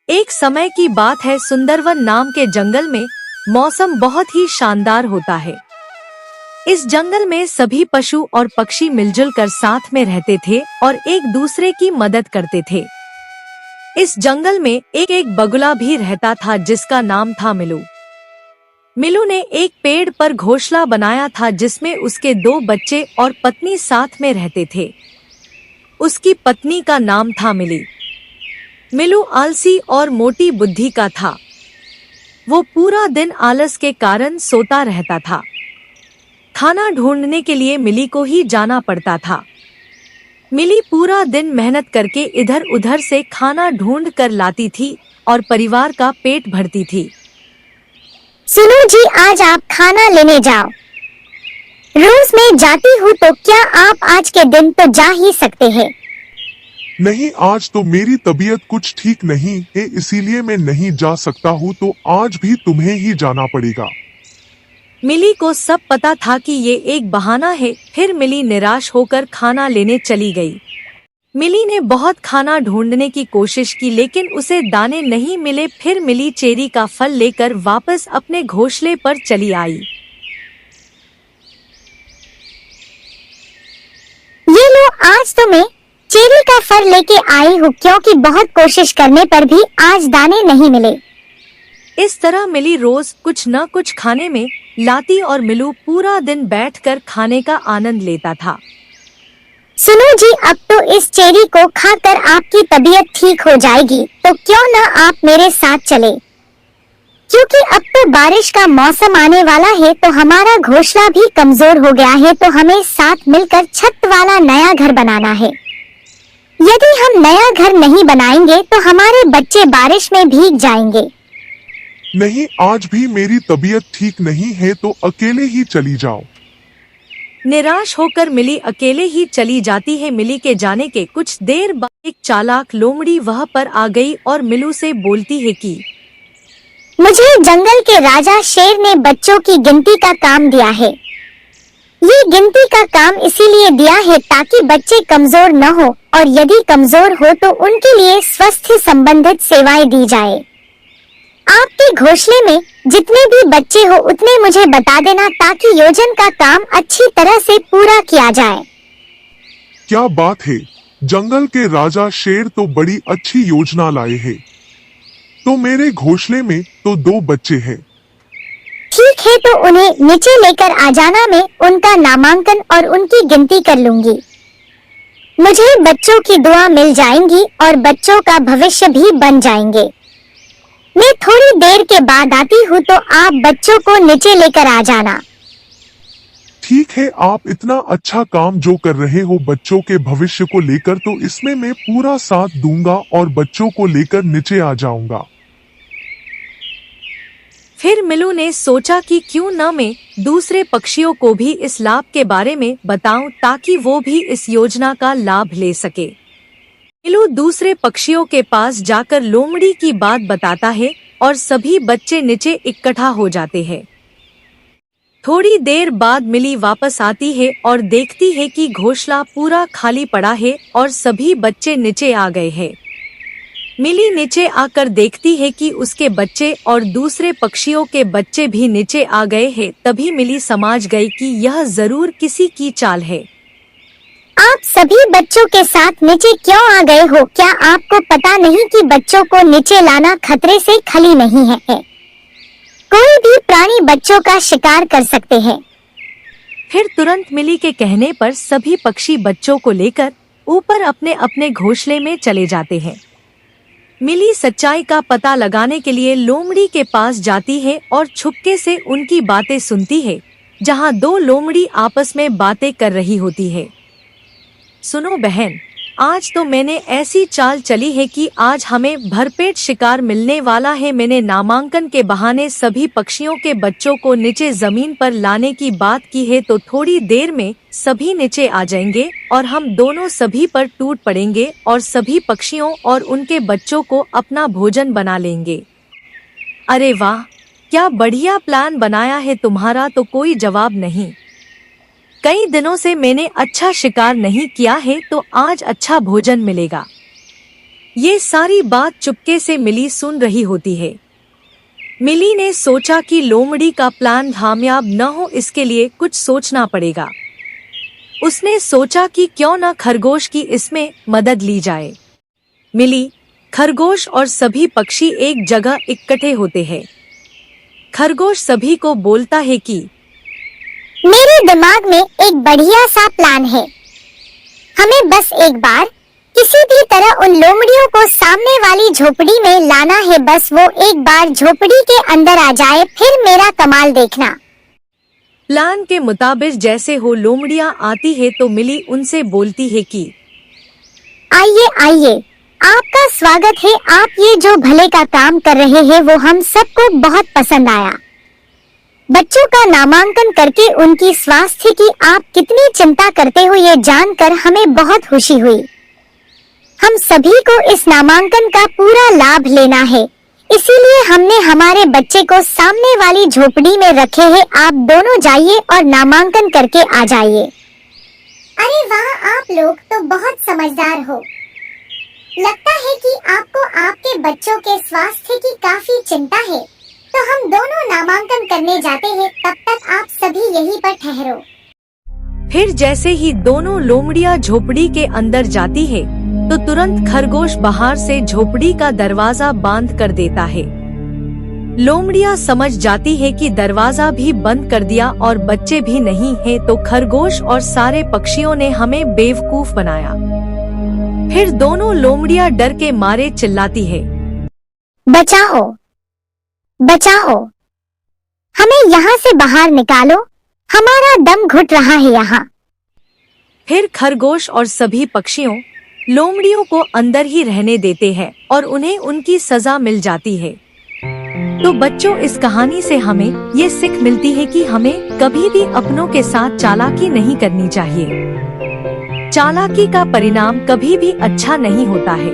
एक समय की बात है, सुंदरवन नाम के जंगल में मौसम बहुत ही शानदार होता है। इस जंगल में सभी पशु और पक्षी मिलजुल कर साथ में रहते थे और एक दूसरे की मदद करते थे। इस जंगल में एक बगुला भी रहता था जिसका नाम था मिलू। मिलू ने एक पेड़ पर घोंसला बनाया था जिसमें उसके 2 बच्चे और पत्नी साथ में रहते थे। उसकी पत्नी का नाम था मिली। मिलू आलसी और मोटी बुद्धि का था। वो पूरा दिन आलस के कारण सोता रहता था। खाना ढूंढने के लिए मिली को ही जाना पड़ता था। मिली पूरा दिन मेहनत करके इधर उधर से खाना ढूंढ कर लाती थी और परिवार का पेट भरती थी। सुनो जी, आज आप खाना लेने जाओ। रोज मैं जाती हूँ तो क्या आप आज के दिन तो जा ही सकते हैं? नहीं, आज तो मेरी तबीयत कुछ ठीक नहीं है, इसीलिए मैं नहीं जा सकता हूँ, तो आज भी तुम्हें ही जाना पड़ेगा। मिली को सब पता था कि ये एक बहाना है। फिर मिली निराश होकर खाना लेने चली गई। मिली ने बहुत खाना ढूंढने की कोशिश की लेकिन उसे दाने नहीं मिले। फिर मिली चेरी का फल लेकर वापस अपने घोंसले पर चली आई। ये लो, आज तो मैं चेरी का फल लेके आई हूँ क्योंकि बहुत कोशिश करने पर भी आज दाने नहीं मिले। इस तरह मिली रोज कुछ न कुछ खाने में लाती और मिलू पूरा दिन बैठकर खाने का आनंद लेता था। सुनो जी, अब तो इस चेरी को खाकर आपकी तबीयत ठीक हो जाएगी, तो क्यों न आप मेरे साथ चले? क्योंकि अब तो बारिश का मौसम आने वाला है, तो हमारा घोंसला भी कमजोर हो गया है, तो हमें साथ मिलकर छत वाला नया घर बनाना है। यदि हम नया घर नहीं बनाएंगे तो हमारे बच्चे बारिश में भीग जाएंगे। नहीं, आज भी मेरी तबीयत ठीक नहीं है, तो अकेले ही चली जाओ। निराश होकर मिली अकेले ही चली जाती है। मिली के जाने के कुछ देर बाद एक चालाक लोमड़ी वह पर आ गई और मिलू से बोलती है कि मुझे जंगल के राजा शेर ने बच्चों की गिनती का काम दिया है। ये गिनती का काम इसीलिए दिया है ताकि बच्चे कमजोर न हो, और यदि कमजोर हो तो उनके लिए स्वास्थ्य संबंधित सेवाएं दी जाए। आपके घोंसले में जितने भी बच्चे हो उतने मुझे बता देना ताकि योजना का काम अच्छी तरह से पूरा किया जाए। क्या बात है, जंगल के राजा शेर तो बड़ी अच्छी योजना लाए हैं। तो मेरे घोंसले में तो 2 बच्चे हैं। ठीक है, तो उन्हें नीचे लेकर आ जाना। मैं उनका नामांकन और उनकी गिनती कर लूंगी। मुझे बच्चों की दुआ मिल जाएंगी और बच्चों का भविष्य भी बन जाएंगे। मैं थोड़ी देर के बाद आती हूँ, तो आप बच्चों को नीचे लेकर आ जाना। ठीक है, आप इतना अच्छा काम जो कर रहे हो बच्चों के भविष्य को लेकर, तो इसमें मैं पूरा साथ दूंगा और बच्चों को लेकर नीचे आ जाऊंगा। फिर मिलू ने सोचा कि क्यों न मैं दूसरे पक्षियों को भी इस लाभ के बारे में बताऊं ताकि वो भी इस योजना का लाभ ले सके। मिलू दूसरे पक्षियों के पास जाकर लोमड़ी की बात बताता है और सभी बच्चे नीचे इकट्ठा हो जाते हैं। थोड़ी देर बाद मिली वापस आती है और देखती है कि घोंसला पूरा खाली पड़ा है और सभी बच्चे नीचे आ गए हैं। मिली नीचे आकर देखती है कि उसके बच्चे और दूसरे पक्षियों के बच्चे भी नीचे आ गए हैं। तभी मिली समझ गई कि यह जरूर किसी की चाल है। आप सभी बच्चों के साथ नीचे क्यों आ गए हो? क्या आपको पता नहीं कि बच्चों को नीचे लाना खतरे से खाली नहीं है? कोई भी प्राणी बच्चों का शिकार कर सकते हैं। फिर तुरंत मिली के कहने पर सभी पक्षी बच्चों को लेकर ऊपर अपने अपने घोंसले में चले जाते हैं। मिली सच्चाई का पता लगाने के लिए लोमड़ी के पास जाती है और छुपके से उनकी बातें सुनती है, जहां 2 लोमड़ी आपस में बातें कर रही होती है। सुनो बहन, आज तो मैंने ऐसी चाल चली है कि आज हमें भरपेट शिकार मिलने वाला है। मैंने नामांकन के बहाने सभी पक्षियों के बच्चों को नीचे जमीन पर लाने की बात की है, तो थोड़ी देर में सभी नीचे आ जाएंगे और हम दोनों सभी पर टूट पड़ेंगे और सभी पक्षियों और उनके बच्चों को अपना भोजन बना लेंगे। अरे वाह, क्या बढ़िया प्लान बनाया है तुम्हारा। तो कोई जवाब नहीं। कई दिनों से मैंने अच्छा शिकार नहीं किया है, तो आज अच्छा भोजन मिलेगा। ये सारी बात चुपके से मिली सुन रही होती है। मिली ने सोचा कि लोमड़ी का प्लान कामयाब न हो, इसके लिए कुछ सोचना पड़ेगा। उसने सोचा कि क्यों न खरगोश की इसमें मदद ली जाए। मिली, खरगोश और सभी पक्षी एक जगह इकट्ठे होते हैं। खरगोश सभी को बोलता है कि मेरे दिमाग में एक बढ़िया सा प्लान है। हमें बस एक बार किसी भी तरह उन लोमड़ियों को सामने वाली झोपड़ी में लाना है। बस वो एक बार झोपड़ी के अंदर आ जाए, फिर मेरा कमाल देखना। प्लान के मुताबिक जैसे हो लोमड़ियां आती है तो मिली उनसे बोलती है कि आइए आइए, आपका स्वागत है। आप ये जो भले का काम कर रहे हैं वो हम सबको बहुत पसंद आया। बच्चों का नामांकन करके उनकी स्वास्थ्य की आप कितनी चिंता करते हो ये जानकर हमें बहुत खुशी हुई। हम सभी को इस नामांकन का पूरा लाभ लेना है, इसीलिए हमने हमारे बच्चे को सामने वाली झोपड़ी में रखे हैं। आप दोनों जाइए और नामांकन करके आ जाइए। अरे वाह, आप लोग तो बहुत समझदार हो। लगता है कि आपको आपके बच्चों के स्वास्थ्य की काफी चिंता है। तो हम दोनों नामांकन करने जाते हैं, तब तक आप सभी यहीं पर ठहरो। फिर जैसे ही दोनों लोमड़ियां झोपड़ी के अंदर जाती है तो तुरंत खरगोश बाहर से झोपड़ी का दरवाजा बंद कर देता है। लोमड़ियां समझ जाती है कि दरवाजा भी बंद कर दिया और बच्चे भी नहीं है, तो खरगोश और सारे पक्षियों ने हमें बेवकूफ बनाया। फिर दोनों लोमड़ियां डर के मारे चिल्लाती है, बचाओ बचाओ, हमें यहाँ से बाहर निकालो, हमारा दम घुट रहा है यहाँ। फिर खरगोश और सभी पक्षियों लोमड़ियों को अंदर ही रहने देते हैं और उन्हें उनकी सजा मिल जाती है। तो बच्चों, इस कहानी से हमें ये सीख मिलती है कि हमें कभी भी अपनों के साथ चालाकी नहीं करनी चाहिए। चालाकी का परिणाम कभी भी अच्छा नहीं होता है।